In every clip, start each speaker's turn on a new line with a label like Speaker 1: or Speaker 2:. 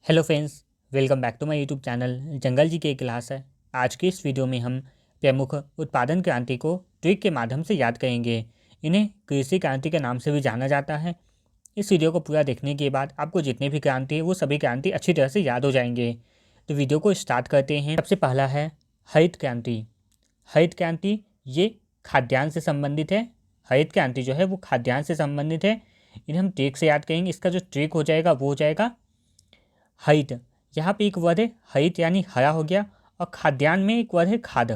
Speaker 1: Hello friends, welcome back to my YouTube channel जंगल जी के क्लास है। आज के इस वीडियो में हम प्रमुख उत्पादन क्रांति को ट्रिक के माध्यम से याद करेंगे। इन्हें कृषि क्रांति के नाम से भी जाना जाता है। इस वीडियो को पूरा देखने के बाद आपको जितने भी क्रांति है वो सभी क्रांति अच्छी तरह से याद हो जाएंगे। तो वीडियो को स्टार्ट करते हैं। सबसे पहला है हरित क्रांति। हरित क्रांति ये खाद्यान्न से संबंधित है। हरित क्रांति जो है वो खाद्यान्न से संबंधित है। इन्हें हम ट्रिक से याद करेंगे। इसका जो ट्रिक हो जाएगा वो हो जाएगा हरित। यहाँ पे एक वर्ड है हरित यानी हरा हो गया, और खाद्यान्न में एक वर्ड है खाद।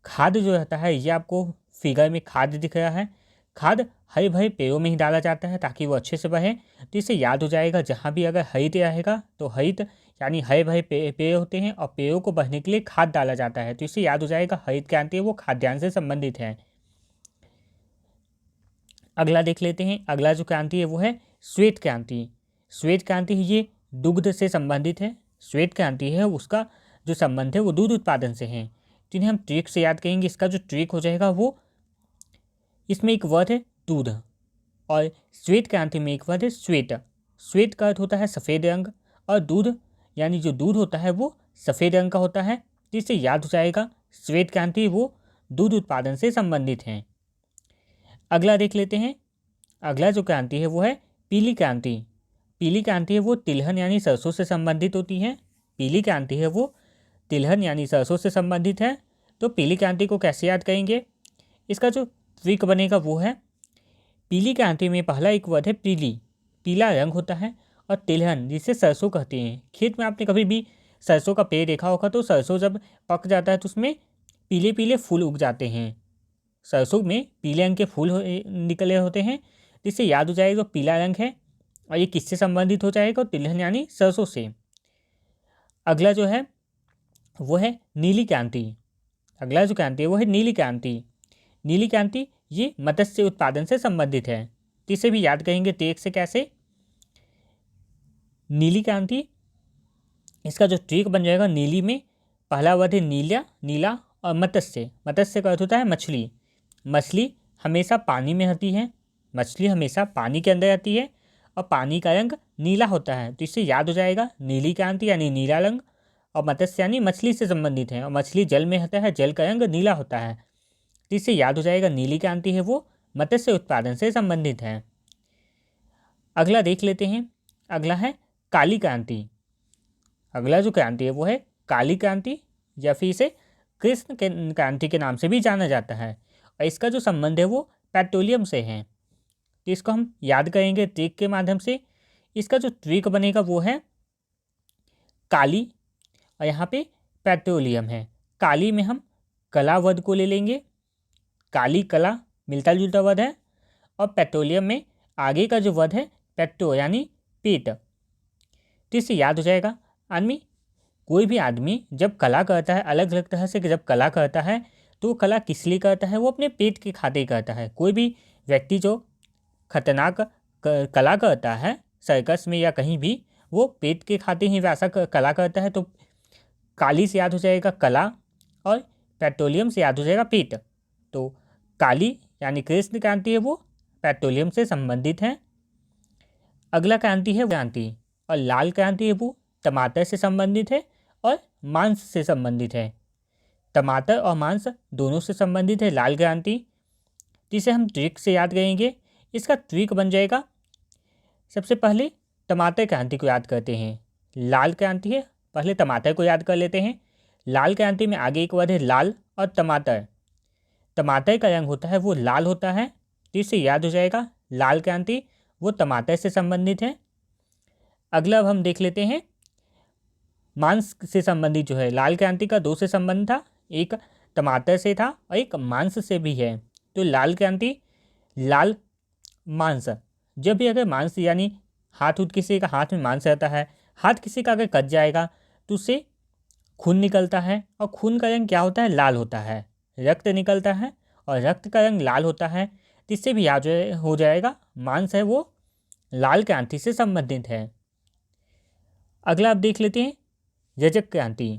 Speaker 1: खाद जो रहता है ये आपको फिगर में खाद दिख रहा है। खाद हरे भरे पेड़ों में ही डाला जाता है ताकि वो अच्छे से बढ़े। तो इससे याद हो जाएगा जहाँ भी अगर हरित रहेगा तो हरित यानी हरे भरे पेड़ होते हैं और पेड़ों को बढ़ने के लिए खाद डाला जाता है। तो इससे याद हो जाएगा हरित क्रांति वो खाद्यान्न से संबंधित है। अगला देख लेते हैं। अगला जो क्रांति है वो है श्वेत क्रांति। श्वेत क्रांति ये दुग्ध से संबंधित है। श्वेत क्रांति है उसका जो संबंध है वो दूध उत्पादन से है। तो इन्हें हम ट्रिक से याद करेंगे। इसका जो ट्रिक हो जाएगा वो इसमें एक वर्ड है दूध, और श्वेत क्रांति में एक वर्ड है श्वेत। श्वेत का अर्थ होता है सफ़ेद रंग, और दूध यानी जो दूध होता है वो सफ़ेद रंग का होता है। जिससे याद हो जाएगा श्वेत क्रांति वो दूध उत्पादन से संबंधित है। अगला देख लेते हैं। अगला जो क्रांति है वो है पीली क्रांति। पीली क्रांति है वो तिलहन यानी सरसों से संबंधित होती है। पीली क्रांति है वो तिलहन यानी सरसों से संबंधित है। तो पीली क्रांति को कैसे याद करेंगे? इसका जो ट्रिक बनेगा वो है पीली क्रांति में पहला एक वर्ड है पीली। पीला रंग होता है, और तिलहन जिसे सरसों कहते हैं। खेत में आपने कभी भी सरसों का पेड़ देखा होगा, तो सरसों जब पक जाता है तो उसमें पीले पीले फूल उग जाते हैं। सरसों में पीले रंग के फूल निकले होते हैं। जिससे याद हो जाएगा पीला रंग है, और ये किससे संबंधित हो जाएगा? तिलहन यानी सरसों से। अगला जो है वो है नीली क्रांति। अगला जो क्रांति है वो है नीली क्रांति। नीली क्रांति ये मत्स्य उत्पादन से संबंधित है। तो इसे भी याद करेंगे ट्रिक से। कैसे? नीली क्रांति, इसका जो ट्रिक बन जाएगा, नीली में पहला वर्ड है नीला, नीला, और मत्स्य। मत्स्य का अर्थ होता है मछली। मछली हमेशा पानी में रहती है। मछली हमेशा पानी के अंदर रहती है, और पानी का रंग नीला होता है। तो इससे याद हो जाएगा नीली क्रांति यानी नीला रंग, और मत्स्य यानी मछली से संबंधित है, और मछली जल में रहता है, जल का रंग नीला होता है। तो इससे याद हो जाएगा नीली क्रांति है वो मत्स्य उत्पादन से संबंधित है। अगला देख लेते हैं। अगला है काली क्रांति। अगला जो क्रांति है वो है काली क्रांति, या फिर इसे कृष्ण क्रांति के नाम से भी जाना जाता है। और इसका जो संबंध है वो पेट्रोलियम से है। तो इसको हम याद करेंगे ट्रिक के माध्यम से। इसका जो ट्रिक बनेगा वो है काली, और यहाँ पे पेट्रोलियम है। काली में हम कला वर्ड को ले लेंगे। काली कला मिलता जुलता वर्ड है, और पेट्रोलियम में आगे का जो वर्ड है पेट्रो यानी पेट। तो इससे याद हो जाएगा कोई भी आदमी जब कला करता है, अलग अलग तरह से जब कला करता है, तो कला किस लिए करता है? वो अपने पेट के खातिर करता है। कोई भी व्यक्ति जो खतरनाक कला करता है सर्कस में या कहीं भी, वो पेट के खातिर ही वैसा कला करता है। तो काली से याद हो जाएगा कला, और पेट्रोलियम से याद हो जाएगा पेट। तो काली यानी कृष्ण क्रांति है वो पेट्रोलियम से संबंधित है। अगला क्रांति है क्रांति, और लाल क्रांति है वो टमाटर से संबंधित है और मांस से संबंधित है। टमाटर और मांस दोनों से संबंधित है लाल क्रांति। जिसे हम ट्रिक से याद करेंगे। इसका ट्रिक बन जाएगा, सबसे पहले टमाटर क्रांति को याद करते हैं। लाल क्रांति है, पहले टमाटर को याद कर लेते हैं। लाल क्रांति में आगे एक वर्ड है लाल, और टमाटर। टमाटर का रंग होता है वो लाल होता है। तो इससे याद हो जाएगा लाल क्रांति वो टमाटर से संबंधित है। अगला अब हम देख लेते हैं मांस से संबंधित जो है। लाल क्रांति का दो से संबंध था, एक टमाटर से था और एक मांस से भी है। तो लाल क्रांति लाल मांस। जब भी अगर मांस यानी हाथ किसी का हाथ में मांस रहता है, हाथ किसी का अगर कट जाएगा तो उससे खून निकलता है, और खून का रंग क्या होता है? लाल होता है। रक्त निकलता है और रक्त का रंग लाल होता है। इससे भी याद हो जाएगा मांस है वो लाल क्रांति से संबंधित है। अगला आप देख लेते हैं रजत क्रांति।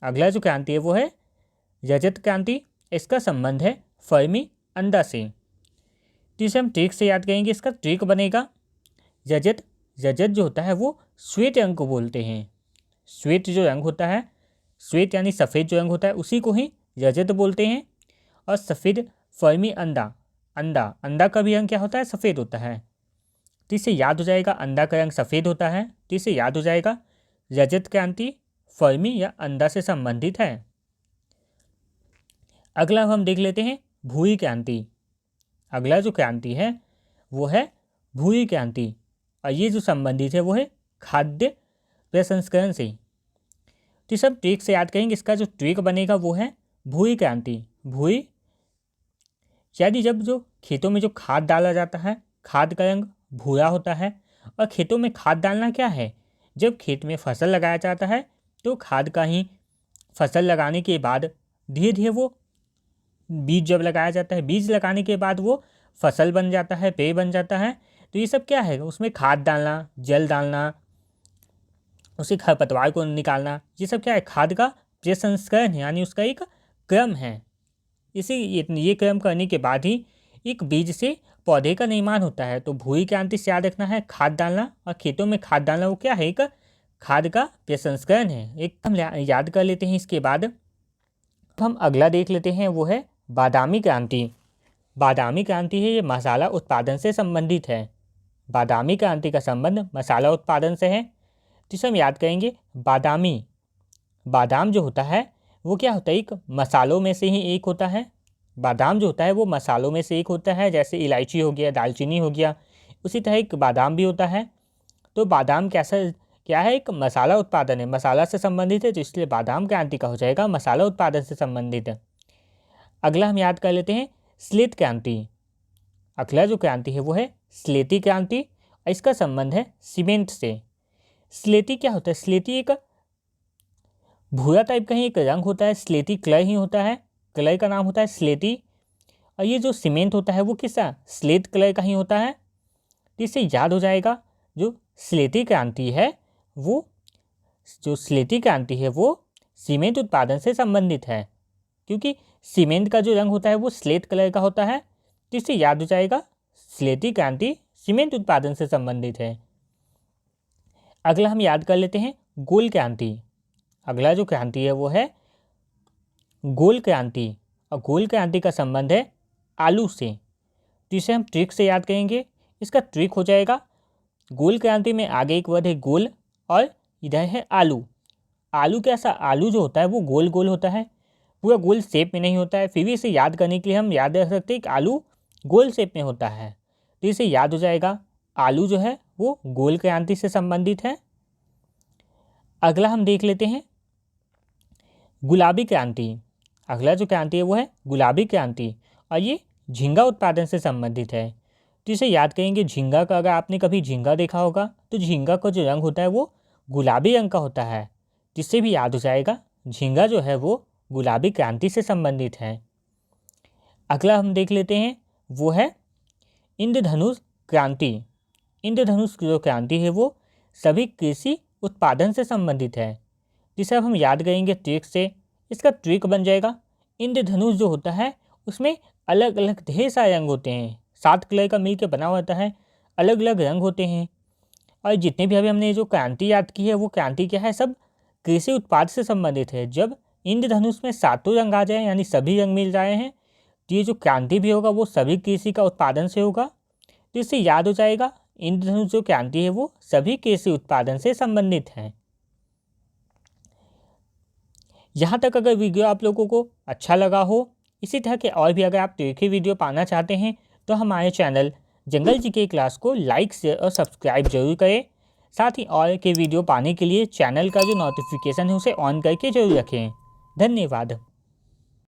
Speaker 1: अगला जो क्रांति है वो है रजत क्रांति। इसका संबंध है फर्मी अंडा से। तो इसे हम ट्रिक से याद करेंगे। इसका ट्रिक बनेगा रजत जो होता है वो श्वेत रंग को बोलते हैं। श्वेत जो रंग होता है, श्वेत यानी सफ़ेद जो रंग होता है उसी को ही रजत बोलते हैं। और सफ़ेद फर्मी अंडा, अंडा का भी रंग क्या होता है? सफ़ेद होता है। तो इससे याद हो जाएगा अंडा का रंग सफ़ेद होता है, तो इससे याद हो जाएगा रजत क्रांति फर्मी या अंडा से संबंधित है। अगला हम देख लेते हैं भूरी क्रांति। अगला जो क्रांति है वो है भूरी क्रांति, और ये जो संबंधित है वो है खाद्य प्रसंस्करण से। तो सब ट्रिक से याद करेंगे। इसका जो ट्रिक बनेगा वो है भूरी क्रांति। भूरी यानी जब जो खेतों में जो खाद डाला जाता है, खाद का रंग भूरा होता है। और खेतों में खाद डालना क्या है? जब खेत में फसल लगाया जाता है तो खाद का ही फसल लगाने के बाद धीरे धीरे वो बीज जब लगाया जाता है, बीज लगाने के बाद वो फसल बन जाता है, पेड़ बन जाता है। तो ये सब क्या है? उसमें खाद डालना, जल डालना, उसी खरपतवार को निकालना, ये सब क्या है? खाद का प्रसंस्करण है, यानी उसका एक क्रम है। ये क्रम करने के बाद ही एक बीज से पौधे का निर्माण होता है। तो भूरी क्रांति से याद रखना है खाद डालना, और खेतों में खाद डालना वो क्या है? एक खाद का प्रसंस्करण है। एक हम याद कर लेते हैं। इसके बाद हम अगला देख लेते हैं, वो है बादामी क्रांति। बादामी क्रांति है, ये मसाला उत्पादन से संबंधित है। बादामी क्रांति का संबंध मसाला उत्पादन से है। जिसे हम याद करेंगे बादामी, बादाम जो होता है वो क्या होता है? एक मसालों में से ही एक होता है। बादाम जो होता है वो मसालों में से एक होता है, जैसे इलायची हो गया, दालचीनी हो गया, उसी तरह एक बादाम भी होता है। तो बादाम क्या है? एक मसाला उत्पादन है, मसाला से संबंधित है, तो इसलिए बादाम क्रांति का हो जाएगा मसाला उत्पादन से संबंधित है। अगला हम याद कर लेते हैं स्लेट क्रांति। अगला जो क्रांति है वो है स्लेटी क्रांति, और इसका संबंध है सीमेंट से। स्लेटी क्या होता है? स्लेटी एक भूरा टाइप का ही एक रंग होता है, स्लेटी कलर ही होता है, कलर का नाम होता है स्लेटी। और ये जो सीमेंट होता है वो किसका? स्लेट कलर का ही होता है। तो इससे याद हो जाएगा जो स्लेटी क्रांति है वो सीमेंट उत्पादन से संबंधित है, क्योंकि सीमेंट का जो रंग होता है वो स्लेट कलर का होता है। तो इससे याद हो जाएगा स्लेटी क्रांति सीमेंट उत्पादन से संबंधित है। अगला हम याद कर लेते हैं गोल क्रांति। अगला जो क्रांति है वो है गोल क्रांति, और गोल क्रांति का संबंध है आलू से। तो इसे हम ट्रिक से याद करेंगे। इसका ट्रिक हो जाएगा गोल क्रांति में आगे एक वर्ड है गोल, और इधर है आलू। आलू कैसा? आलू जो होता है वो गोल गोल होता है, पूरा गोल शेप में नहीं होता है। फिर भी इसे याद करने के लिए हम याद रख सकते हैं कि आलू गोल शेप में होता है। तो इसे याद हो जाएगा आलू जो है वो गोल क्रांति से संबंधित है। अगला हम देख लेते हैं गुलाबी क्रांति। अगला जो क्रांति है वो है गुलाबी क्रांति, और ये झींगा उत्पादन से संबंधित है। तो इसे याद करेंगे झींगा का, अगर आपने कभी झींगा देखा होगा तो झींगा का जो रंग होता है वो गुलाबी रंग का होता है, जिससे भी याद हो जाएगा झींगा जो है वो गुलाबी क्रांति से संबंधित है। अगला हम देख लेते हैं वो है इंद्रधनुष क्रांति। इंद्रधनुष जो क्रांति है वो सभी कृषि उत्पादन से संबंधित है, जिसे अब हम याद करेंगे ट्रिक से। इसका ट्रिक बन जाएगा इंद्रधनुष जो होता है उसमें अलग अलग ढेर सारे रंग होते हैं, 7 कलर का मिलकर बना होता है, अलग अलग रंग होते हैं। और जितने भी अभी हमने जो क्रांति याद की है वो क्रांति क्या है? सब कृषि उत्पाद से संबंधित है। जब इंद्रधनुष में 7 रंग आ जाए, यानी सभी रंग मिल जाए हैं, तो ये जो क्रांति भी होगा वो सभी कृषि का उत्पादन से होगा। तो इससे याद हो जाएगा इंद्रधनुष जो क्रांति है वो सभी कृषि उत्पादन से संबंधित है। यहाँ तक अगर वीडियो आप लोगों को अच्छा लगा हो, इसी तरह के और भी अगर आप तीखी वीडियो पाना चाहते हैं तो हमारे चैनल जंगल जीके क्लास को लाइक शेयर और सब्सक्राइब जरूर करें। साथ ही और के वीडियो पाने के लिए चैनल का जो नोटिफिकेशन है उसे ऑन करके जरूर रखें। धन्यवाद।